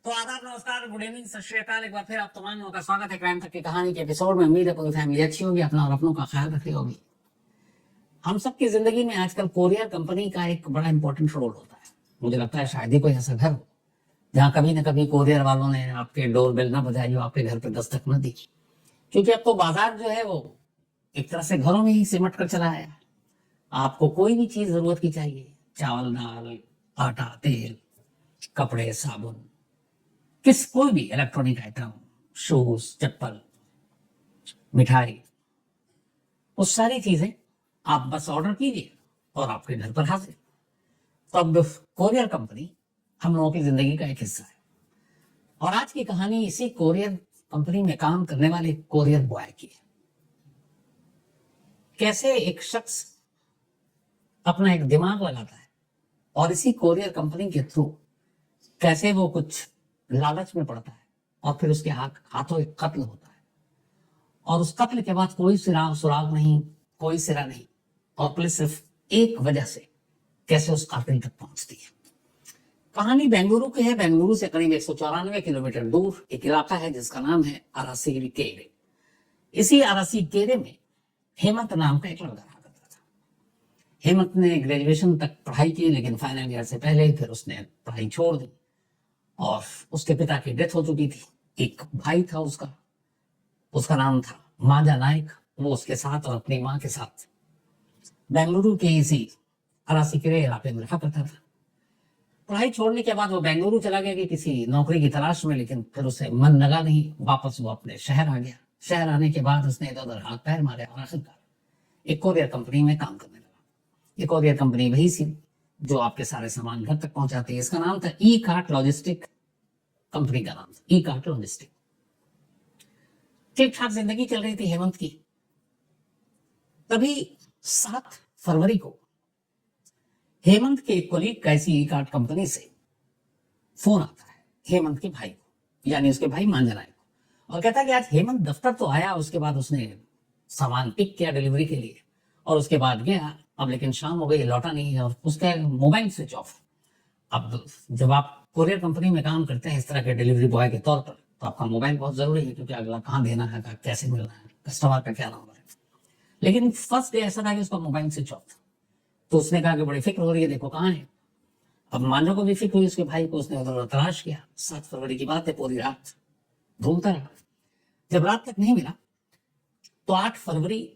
तो आदाब, नमस्कार, गुड इवनिंग, सत श्री अकाल। एक बार फिर आप तमाम लोगों का स्वागत है क्राइम तक की कहानी के एपिसोड में। उम्मीद है पूरी फैमिली अच्छी होगी, अपना और अपनों का ख्याल रखी होगी। हम सबकी जिंदगी में आजकल कोरियर कंपनी का एक बड़ा इंपॉर्टेंट रोल होता है। मुझे लगता है शायद ही कोई ऐसा घर हो जहाँ कभी न कभी कोरियर वालों ने आपके डोरबेल ना बजाई हो, आपके घर पर दस्तक न दी। क्योंकि अब तो बाजार जो है वो एक तरह से घरों में ही सिमट कर चला है। आपको कोई भी चीज जरूरत की चाहिए, चावल, दाल, आटा, तेल, कपड़े, साबुन, कोई भी इलेक्ट्रॉनिक आइटम, शूज, चप्पल, मिठाई, वो सारी चीजें आप बस ऑर्डर कीजिए और आपके घर पर हाजिर। तो अब कोरियर कंपनी हम लोगों की जिंदगी का एक हिस्सा है। और आज की कहानी इसी कोरियर कंपनी में काम करने वाले कोरियर बॉय की है। कैसे एक शख्स अपना एक दिमाग लगाता है और इसी कोरियर कंपनी के थ्रू कैसे वो कुछ लालच में पड़ता है और फिर उसके हाथों एक कत्ल होता है। और उस कत्ल के बाद कोई सुराग नहीं, कोई सिरा नहीं, और पुलिस सिर्फ एक वजह से कैसे उस कातिल तक पहुंचती है। कहानी बेंगलुरु की है। बेंगलुरु से करीब 194 किलोमीटर दूर एक इलाका है जिसका नाम है अरासीकेरे। इसी अरासीकेरे में हेमंत नाम का एक लड़का रहा करता था। हेमंत ने ग्रेजुएशन तक पढ़ाई की, लेकिन फाइनल ईयर से पहले फिर उसने पढ़ाई छोड़ दी और उसके पिता की डेथ हो चुकी थी। एक भाई था उसका नाम था माजा नायक। वो उसके साथ और अपनी माँ के साथ बेंगलुरु के इसी अरासीकेरे इलाके में रहा करता था। पढ़ाई छोड़ने के बाद वो बेंगलुरु चला गया कि किसी नौकरी की तलाश में, लेकिन फिर उसे मन लगा नहीं। वापस वो अपने शहर आ गया। शहर आने के बाद उसने इधर उधर हाथ पैर मारे और आखिरकार एक कोरियर कंपनी में काम करने लगा। ये कोरियर कंपनी वही सी जो आपके सारे सामान घर तक पहुंचाती है। इसका नाम था ई कार्ट लॉजिस्टिक। कंपनी का नाम था ई कार्ट लॉजिस्टिक। ठीक ठाक जिंदगी चल रही थी हेमंत की। तभी 7 फरवरी को हेमंत के एक कोलीग का इसी ई कार्ट कंपनी से फोन आता है हेमंत के भाई को, यानी उसके भाई मांजनाय को, और कहता है कि आज हेमंत दफ्तर तो आया। उसके बाद उसने सामान पिक किया डिलीवरी के लिए और उसके बाद गया। अब लेकिन शाम हो गई, लौटा नहीं है और उसका मोबाइल स्विच ऑफ। अब जब आप कोरियर कंपनी में काम करते हैं इस तरह के डिलीवरी बॉय के तौर पर, तो आपका मोबाइल बहुत जरूरी है, क्योंकि अगला कहाँ देना है, कैसे मिलना है, कस्टमर का क्या नंबर है। लेकिन फर्स्ट डे ऐसा था कि उसका मोबाइल स्विच ऑफ था। तो उसने कहा कि बड़ी फिक्र हो रही है, देखो कहाँ है। अब मांझो को भी फिक्र हुई उसके भाई को। उसने उधर तलाश किया। 7 फरवरी की बात है, पूरी रात ढूंढता रहा। जब रात तक नहीं मिला तो 8 फरवरी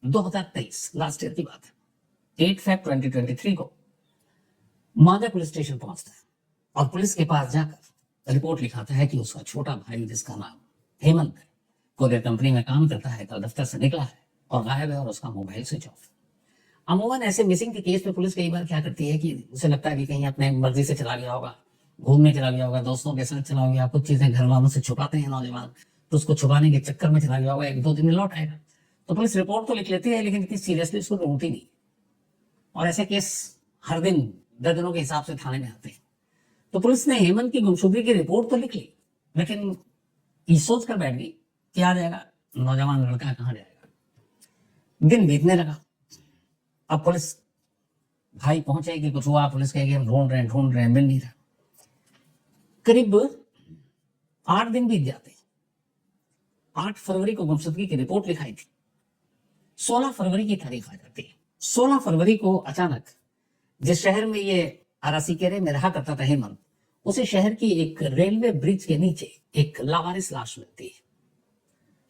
2023, लास्ट ईयर की बात है, 8 फेब 2023 को मांझा पुलिस स्टेशन पहुंचता है और पुलिस के पास जाकर रिपोर्ट लिखाता है कि उसका छोटा भाई, जिसका नाम हेमंत है, कोरियर कंपनी में काम करता है, कल दफ्तर से निकला है और गायब है और उसका मोबाइल स्विच ऑफ। अमूमन ऐसे मिसिंग के केस पे पुलिस कई बार क्या करती है कि उसे लगता है कि कहीं अपने मर्जी से चला गया होगा, घूमने चला गया होगा, दोस्तों के साथ चला गया, कुछ चीजें घर वालों से छुपाते हैं नौजवान, तो उसको छुपाने के चक्कर में चला गया होगा, 1-2 दिन में लौट आएगा। तो पुलिस रिपोर्ट तो लिख लेती है, लेकिन इतनी सीरियसली उसको ढूंढती नहीं। और ऐसे केस हर दिन दर्जनों के हिसाब से थाने में आते हैं। तो पुलिस ने हेमंत की गुमशुदगी की रिपोर्ट तो लिख ली, लेकिन ये सोच कर बैठ गई कि आ जाएगा, नौजवान लड़का कहाँ जाएगा। दिन बीतने लगा। अब पुलिस भाई पहुंचे कि कुछ हुआ, पुलिस कहेगी हम ढूंढ रहे हैं, मिल नहीं रहा। करीब 8 दिन बीत जाते। 8 फरवरी को गुमशुदगी की रिपोर्ट लिखाई थी। 16 फरवरी की तारीख आ जाती है। 16 फरवरी को अचानक जिस शहर में ये अरासीकेरे में रहा करता था हेमंत, उसी शहर की एक रेलवे ब्रिज के नीचे एक लावारिस लाश मिलती है।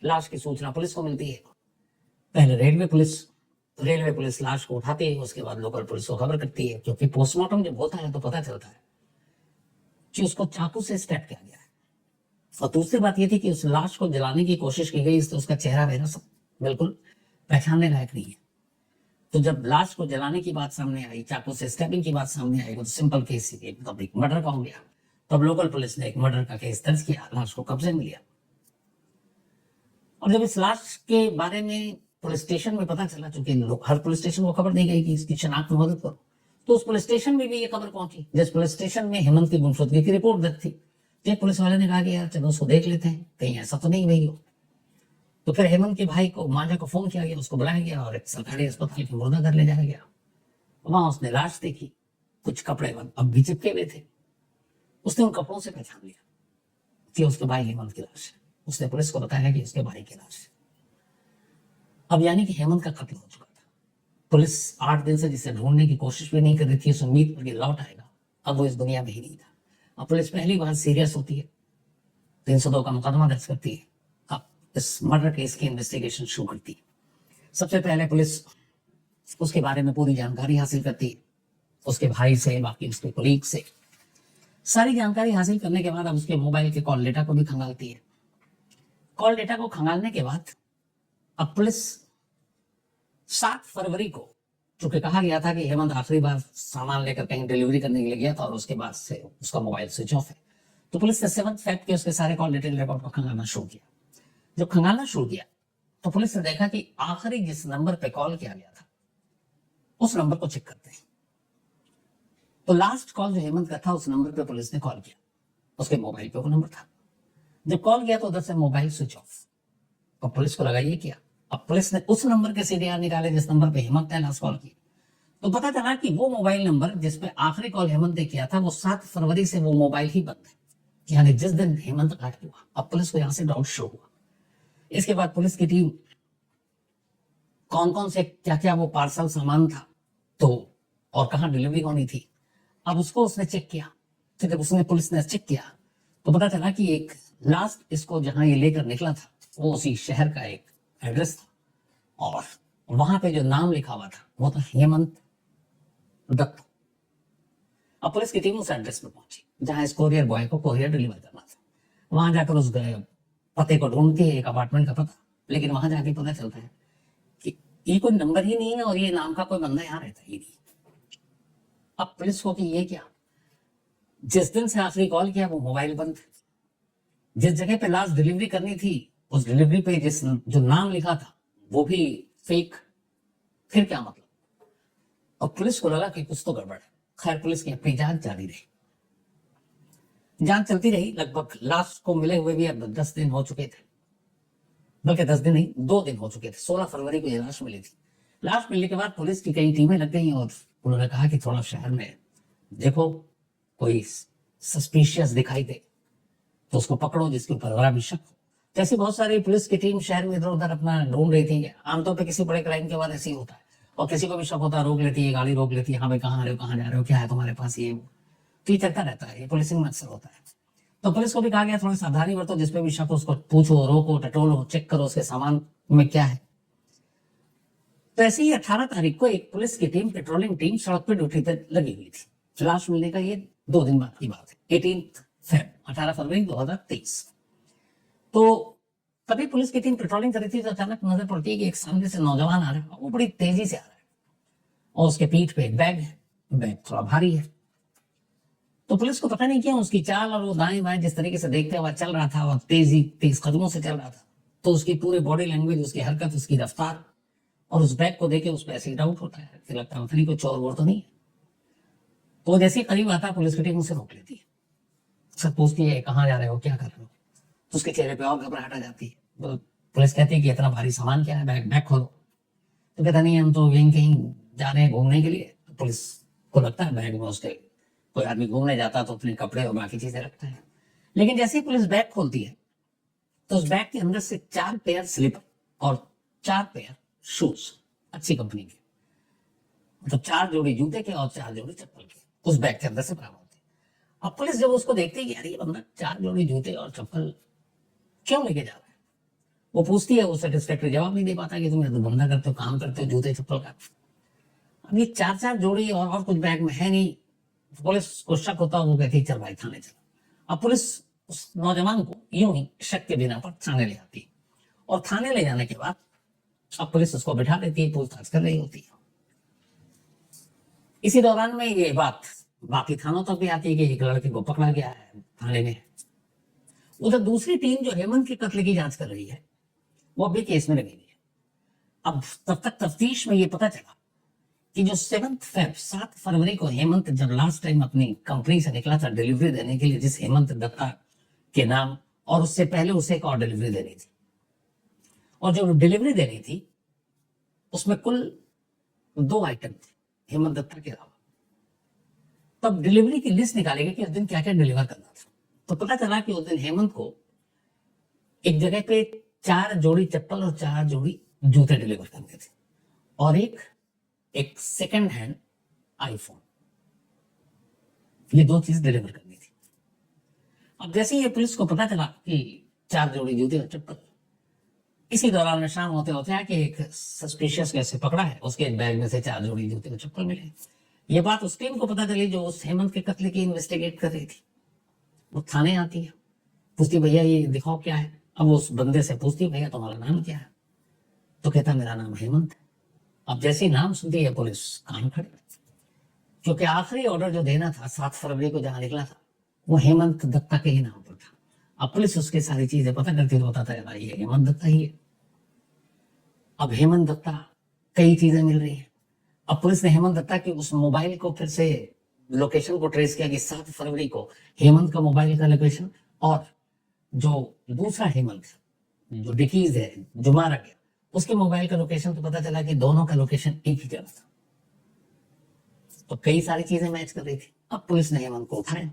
लाश की सूचना पुलिस को मिलती है। पहले रेलवे पुलिस लाश को उठाती है, उसके बाद लोकल पुलिस को खबर करती है, क्योंकि पोस्टमार्टम जब होता है तो पता चलता है कि उसको चाकू से स्टैब किया गया है। और दूसरी बात यह थी कि उस लाश को जलाने की कोशिश की गई, इसलिए उसका चेहरा वेरा सब बिल्कुल पहचानने लायक नहीं है। तो जब लाश को जलाने की बात सामने आई, चाकू से स्टैबिंग की बात सामने आई, तो सिंपल केस ही तब एक मर्डर का हो गया। तब लोकल पुलिस ने एक मर्डर का केस दर्ज किया, लाश को कब्जे में लिया। और जब इस लाश के बारे में पुलिस स्टेशन में पता चला, चूंकि हर पुलिस स्टेशन को खबर दी गई कि इसकी शनाख्त में मदद करो, तो उस पुलिस स्टेशन में भी ये खबर पहुंची, जिस पुलिस स्टेशन में हेमंत की गुमशुदगी की रिपोर्ट दर्ज थी। एक पुलिस वाले ने कहा कि यार चलो उसको देख लेते हैं, कहीं ऐसा तो नहीं हुई हो। तो फिर हेमंत के भाई को, मांझा को फोन किया गया, उसको बुलाया गया और एक सरकारी अस्पताल में मुर्दा घर ले जाया गया। वहां उसने लाश देखी, कुछ कपड़े अब भी चिपके हुए थे। उसने उन कपड़ों से पहचान लिया कि उसके भाई हेमंत की लाश है। उसने पुलिस को बताया कि उसके भाई की लाश है। अब यानी कि हेमंत का कत्ल हो चुका था। पुलिस 8 दिन से जिसे ढूंढने की कोशिश भी नहीं कर रही थी, उस उम्मीद पर कि लौट आएगा, अब वो इस दुनिया में ही नहीं था। अब पुलिस पहली बार सीरियस होती है, 302 का मुकदमा दर्ज करती है, अब इस मर्डर केस की इन्वेस्टिगेशन शुरू करती है। सबसे पहले पुलिस उसके बारे में पूरी जानकारी हासिल करती है, उसके भाई से, बाकी उसके कोलीग से। सारी जानकारी हासिल करने के बाद अब उसके मोबाइल के कॉल डेटा को भी खंगालती है। कॉल डेटा को खंगालने के बाद अब पुलिस 7 फरवरी को, चूंकि कहा गया था कि हेमंत आखिरी बार सामान लेकर कहीं डिलीवरी करने के लिए गया था और उसके बाद से उसका मोबाइल स्विच ऑफ है, तो पुलिस ने 7 फेब के उसके सारे कॉल डिटेल रिकॉर्ड को खंगालना शुरू किया। जब खंगालना शुरू किया तो पुलिस ने देखा कि आखिरी जिस नंबर पे कॉल किया गया था उस नंबर को चेक करते हैं। तो लास्ट कॉल जो हेमंत का था उस नंबर पे पुलिस ने कॉल किया, उसके मोबाइल पे वो नंबर था। जब कॉल किया तो उधर से मोबाइल स्विच ऑफ, और पुलिस को लगा ये क्या। अब पुलिस ने उस नंबर के सीडीआर निकाले जिस नंबर पे हेमंत ने लास्ट कॉल की, तो पता चला कि वो मोबाइल नंबर जिसपे आखिरी कॉल हेमंत ने किया था वो 7 फरवरी से वो मोबाइल ही बंद है, यानी जिस दिन हेमंत गायब हुआ। अब पुलिस को यहां से डाउट शो हुआ। इसके बाद पुलिस की टीम कौन कौन से क्या क्या वो पार्सल सामान था तो और कहाँ डिलीवरी होनी थी, अब उसको उसने चेक किया। फिर जब उसने पुलिस ने चेक किया तो पता चला कि एक लास्ट इसको जहां ये लेकर निकला था वो उसी शहर का एक एड्रेस था, और वहां पे जो नाम लिखा हुआ था वो था हेमंत दत्त। अब पुलिस की टीम उस एड्रेस पर पहुंची जहां इस कोरियर बॉय को कोरियर डिलीवर करना था। वहां जाकर उस पते को ढूंढती है, एक अपार्टमेंट का पता, लेकिन वहां जाके पता चलता है कि ये कोई नंबर ही नहीं है और ये नाम का कोई बंदा यहाँ रहता ही नहीं। अब पुलिस को कि ये क्या, जिस दिन से आखिरी कॉल किया वो मोबाइल बंद, जिस जगह पे लास्ट डिलीवरी करनी थी उस डिलीवरी पे जिस जो नाम लिखा था वो भी फेक, फिर क्या मतलब। और पुलिस को लगा कि कुछ तो गड़बड़ है। खैर पुलिस की अपनी जांच जारी रही, जांच चलती रही। लगभग लास्ट को मिले हुए भी अब 10 दिन हो चुके थे, बल्कि 10 दिन नहीं 2 दिन हो चुके थे। 16 फरवरी को ये लाश मिली थी। लाश मिलने के बाद पुलिस की कई टीमें लग गई और उन्होंने कहा कि थोड़ा शहर में देखो, कोई सस्पिशियस दिखाई दे तो उसको पकड़ो जिसके ऊपर जरा भी शक हो। जैसे बहुत सारी पुलिस की टीम शहर में इधर उधर अपना ढूंढ रही थी। आमतौर पर किसी बड़े क्राइम के बाद ऐसे ही होता है, और किसी को भी शक होता है रोक लेती है, गाड़ी रोक लेती है, हाँ भाई कहाँ आ रहे हो, कहाँ जा रहे हो, क्या है तुम्हारे पास, ये वो, तो ये चलता रहता है, ये पुलिसिंग में अक्सर होता है। तो पुलिस को भी कहा गया थोड़ी सावधानी बरतो, जिसपे भी शक हो उसको पूछो, रोको, टटोलो, चेक करो उसके सामान में क्या है। तो ऐसे ही 18 तारीख को एक पुलिस की टीम, पेट्रोलिंग टीम सड़क पे ड्यूटी पे लगी हुई थी। लाश मिलने का ये 2 दिन बाद की बात है, 18 फरवरी 2023। तो तभी पुलिस की टीम पेट्रोलिंग कर रही थी तो अचानक नजर पड़ती है कि एक सामने से नौजवान आ रहा है, वो बड़ी तेजी से आ रहा है और उसके पीठ पे एक बैग है, बैग थोड़ा भारी है। तो पुलिस को पता नहीं क्यों उसकी चाल और वो दाएं बाएं जिस तरीके से देखते हुए चल रहा था और तेज कदमों से चल रहा था, तो उसकी पूरी बॉडी लैंग्वेज, उसकी हरकत, उसकी रफ्तार और उस बैग को देखे उस पर ऐसे डाउट होता है कि लगता है नहीं कोई चोर वोर तो नहीं है। तो जैसे ही करीब आता है पुलिस की टीम उसे रोक लेती है, सब पूछती है कहाँ जा रहे हो, क्या कर रहे हो। तो उसके चेहरे पे और घबराहट आ जाती है। तो पुलिस कहती है कि इतना भारी सामान क्या है, बैग खोलो। तो कहता नहीं हम तो यहीं कहीं जा रहे हैं घूमने के लिए। तो पुलिस को लगता है बैग में उसके कोई आदमी घूमने जाता तो अपने कपड़े और बाकी चीजें रखता है। लेकिन जैसे ही पुलिस बैग खोलती है तो उस बैग के अंदर से 4 पेयर स्लीपर और 4 पेयर शूज अच्छी कंपनी के, मतलब 4 जोड़ी जूते के और 4 जोड़ी चप्पल के उस बैग के अंदर से बरामद होते। अब पुलिस जब उसको देखती है कि यार ये बंदा 4 जोड़ी जूते और चप्पल क्यों लेके जा रहा है, वो पूछती है, वो सेटिस्फैक्टरी जवाब नहीं दे पाता कि तुम तो धंधा करते हो, काम करते हो जूते चप्पल का। अब ये 4 जोड़ी और कुछ बैग में है नहीं। पुलिस को शक होता है, वो कहती है चल भाई थाने चल। अब पुलिस उस नौजवान को यूं ही शक के बिना पर थाने ले आती है, और थाने ले जाने के बाद अब पुलिस उसको बिठा लेती है, पूछताछ कर रही होती है। इसी दौरान में ये बात बाकी थानों तक भी आती है कि एक लड़के को पकड़ा गया है थाने में। उधर दूसरी टीम जो हेमंत के कत्ल की जांच कर रही है वो अभी केस में लगी हुई है। अब तब तक तफ्तीश में ये पता चला कि जो 7 फरवरी को हेमंत जब लास्ट टाइम अपनी कंपनी से निकला था डिलीवरी देने के लिए, जिस हेमंत दत्ता के नाम, और उससे पहले उसे एक और डिलीवरी देनी थी, और जो डिलीवरी देनी थी उसमें कुल 2 आइटम थे हेमंत दत्ता के अलावा। तब डिलीवरी की लिस्ट निकालेगी कि उस दिन क्या क्या डिलीवर करना था। तो पता चला कि उस दिन हेमंत को एक जगह पे 4 जोड़ी चप्पल और 4 जोड़ी जूते डिलीवर करने थे और एक सेकंड हैंड आईफोन, ये 2 चीज डिलीवर करनी थी। अब जैसे ही ये पुलिस को पता चला कि 4 जोड़ी जूते और चप्पल, इसी दौरान में शाम होते होते है कि एक सस्पिशियस कैसे पकड़ा है, उसके बैग में से 4 जोड़ी जूते और चप्पल मिले। ये बात उस टीम को पता चली जो उस हेमंत के कत्ल की इन्वेस्टिगेट कर रही थी। वो थाने आती है, पूछती भैया ये दिखाओ क्या है। अब उस बंदे से पूछती भैया तुम्हारा नाम क्या है, तो कहता मेरा नाम हेमंत है। अब जैसे ही नाम सुनती है पुलिस कान खड़े, क्योंकि आखिरी ऑर्डर जो देना था 7 फरवरी को जहां निकला था वो हेमंत दत्ता के ही नाम पर था। अब पुलिस उसकी सारी चीजें पता करती तो बताता है ये हेमंत दत्ता ही है। अब हेमंत दत्ता कई चीजें मिल रही है। अब पुलिस ने हेमंत दत्ता की उस मोबाइल को फिर से लोकेशन को ट्रेस किया कि 7 फरवरी को हेमंत का मोबाइल का लोकेशन और जो दूसरा हेमंत जो डिकीज है जो मारा गया उसके मोबाइल का लोकेशन, तो पता चला कि दोनों का लोकेशन एक ही जगह था। तो कई सारी चीजें मैच कर रही थी। अब पुलिस ने हेमंत को उठाया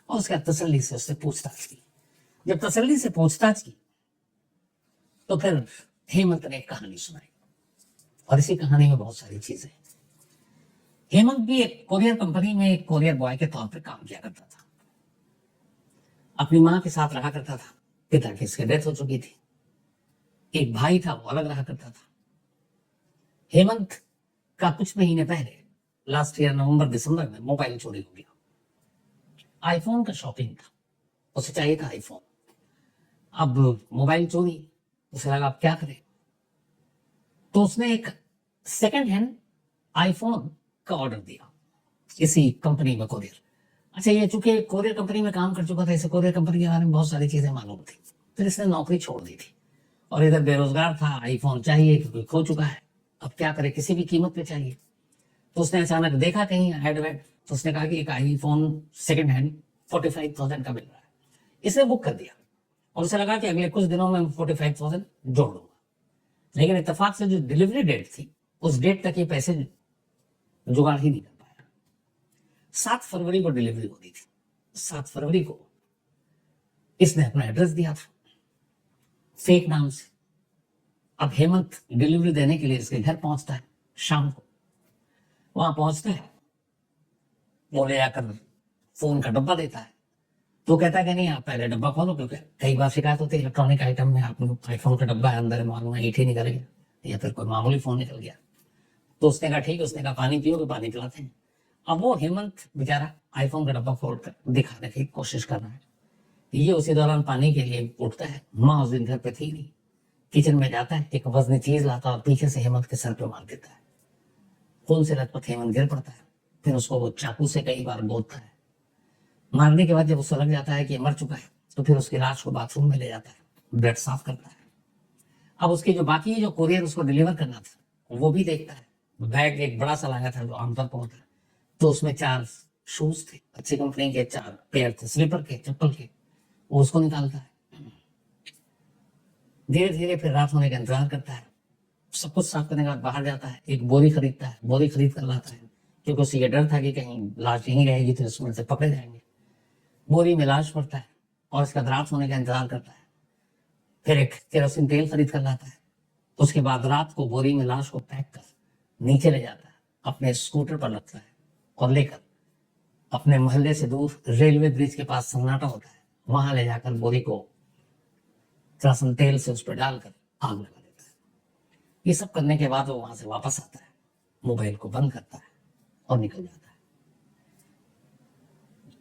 और उसका तसल्ली से उससे पूछताछ की। जब तसल्ली से पूछताछ की तो फिर हेमंत ने एक कहानी सुनाई और इसी कहानी में बहुत सारी चीजें। हेमंत भी एक कोरियर कंपनी में एक कोरियर बॉय के तौर पर काम किया करता था। अपनी मां के साथ रहा करता था, पिता की इसकी डेथ हो चुकी थी। एक भाई था वो अलग रहा करता था। हेमंत का कुछ महीने पहले लास्ट ईयर नवंबर दिसंबर में मोबाइल चोरी हो गया। आईफोन का शॉपिंग था, उसे चाहिए था आईफोन। अब मोबाइल चोरी, उसे लगा अब क्या करे, तो उसने एक सेकंड हैंड आईफोन का ऑर्डर दिया इसी कंपनी में कोरियर। अच्छा, ये चूंकि कोरियर कंपनी में काम कर चुका था, इसे कोरियर कंपनी के बारे में बहुत सारी चीजें मालूम थी, फिर इसने नौकरी छोड़ दी थी और इधर बेरोजगार था, आईफोन चाहिए क्योंकि खो चुका है, अब क्या करे, किसी भी कीमत पे चाहिए। तो उसने अचानक देखा कहीं एडवर्ट, तो उसने कहा कि एक आईफोन सेकंड हैंड 45,000 का मिल रहा है। इसे बुक कर दिया और उसे लगा कि अगले कुछ दिनों में 45,000 जोड़ दूंगा। लेकिन इत्तेफाक से जो डिलीवरी डेट थी उस डेट तक ये पैसे जुगाड़ ही नहीं कर पाया। 7 फरवरी को डिलीवरी होनी थी। 7 फरवरी को इसने अपना एड्रेस दिया था फेक नाम से। अब हेमंत डिलीवरी देने के लिए इसके घर पहुंचता है शाम को। वहां पहुंचता है, वो ले जाकर फोन का डब्बा देता है, तो कहता है कि नहीं आप पहले डब्बा खोलो, क्योंकि कई बार शिकायत होती है इलेक्ट्रॉनिक आइटम में, आप आईफोन का डब्बा है अंदर मालूम है ईट ही निकल गया या फिर कोई मामूली फोन निकल गया। तो उसने कहा ठीक है, उसने कहा पानी पियोगे, पानी पिलाते हैं। अब वो हेमंत बेचारा आईफोन का डब्बा खोलकर दिखाने की कोशिश कर रहा है। ये उसी दौरान पानी के लिए उठता है। माँ उस दिन घर पे थी नहीं, किचन में जाता है, एक वजनी चीज लाता है और पीछे से हेमंत के सर पे मार देता है। खून से लथपथ हेमंत गिर पड़ता है। फिर उसको वो चाकू से कई बार गोदता है। मारने के बाद जब उसको लग जाता है कि मर चुका है, तो फिर उसकी लाश को बाथरूम में ले जाता है, ब्लड साफ करता है। अब उसकी जो बाकी जो कोरियर उसको डिलीवर करना था वो भी देखता है। बैग एक बड़ा सा लाया था जो आमतौर पर होता है, तो उसमें 4 शूज थे, अच्छी कंपनी के 4 पेयर थे, स्लीपर के, चप्पल के। वो उसको निकालता है। धीरे धीरे फिर रात होने का इंतजार करता है। सब कुछ साफ करने के बाद बाहर जाता है, एक बोरी खरीदता है, बोरी खरीद कर लाता है, क्योंकि उसे ये डर था कि कहीं लाश यहीं रहेगी तो इसमें से पकड़े जाएंगे। बोरी में लाश पड़ता है और इसका रात होने का इंतजार करता है। फिर एक केरोसिन तेल खरीद कर लाता है। उसके बाद रात को बोरी में लाश को पैक कर नीचे ले जाता है, अपने स्कूटर पर रखता है और लेकर अपने मोहल्ले से दूर रेलवे ब्रिज के पास सन्नाटा होता है, वहां ले जाकर बोरी को केरोसिन तेल से उस पर डालकर आग लगा देता है। ये सब करने के बाद वो वहां से वापस आता है, मोबाइल को बंद करता है और निकल जाता है।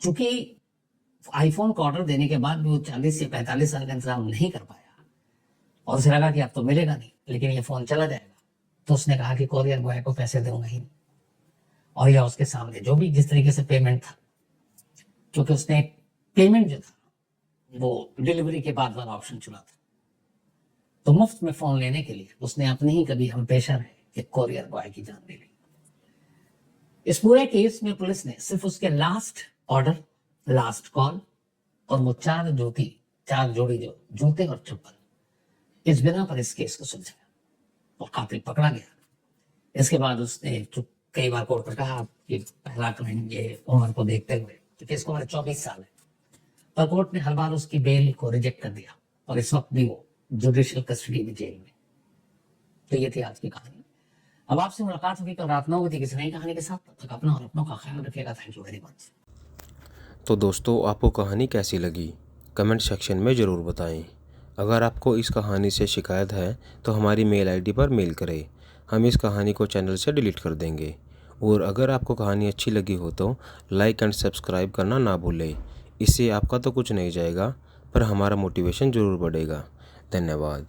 चूंकि आईफोन का ऑर्डर देने के बाद भी वो 40 से 45 साल का इंतजाम नहीं कर पाया और उसे लगा कि अब तो मिलेगा नहीं, लेकिन ये फोन चला जाएगा, तो उसने कहा कि कोरियर बॉय को पैसे दूंगा ही नहीं। और या उसके सामने जो भी जिस तरीके से पेमेंट था, क्योंकि उसने पेमेंट जो था वो डिलीवरी के बाद वाला ऑप्शन चुना था, तो मुफ्त में फोन लेने के लिए उसने अपने ही कभी हम पेशा रहे एक कोरियर बॉय की जान ले ली। इस पूरे केस में पुलिस ने सिर्फ उसके लास्ट ऑर्डर, लास्ट कॉल और वो 4 जोड़ी जो जूते और चप्पल, इस बिना पर इस केस को सुलझाया और कातिल पकड़ा गया। इसके बाद उसने कई बार कोर्ट में कहा कि पहला क्लाइंट ये उम्र को देखते हुए, क्योंकि इसको उम्र 24 साल है, पर कोर्ट ने हर बार उसकी बेल को रिजेक्ट कर दिया और इस वक्त भी वो जुडिशियल कस्टडी में जेल में। तो ये थी आज की कहानी। अब आपसे मुलाकात होगी कल रात 9 बजे किसी नई कहानी के साथ। तब तक अपना और अपनों का ख्याल रखिएगा। Thank you very much. तो दोस्तों, आपको कहानी कैसी लगी कमेंट सेक्शन में ज़रूर बताएं। अगर आपको इस कहानी से शिकायत है तो हमारी मेल आईडी पर मेल करें, हम इस कहानी को चैनल से डिलीट कर देंगे। और अगर आपको कहानी अच्छी लगी हो तो लाइक एंड सब्सक्राइब करना ना भूलें। इससे आपका तो कुछ नहीं जाएगा पर हमारा मोटिवेशन ज़रूर बढ़ेगा। धन्यवाद।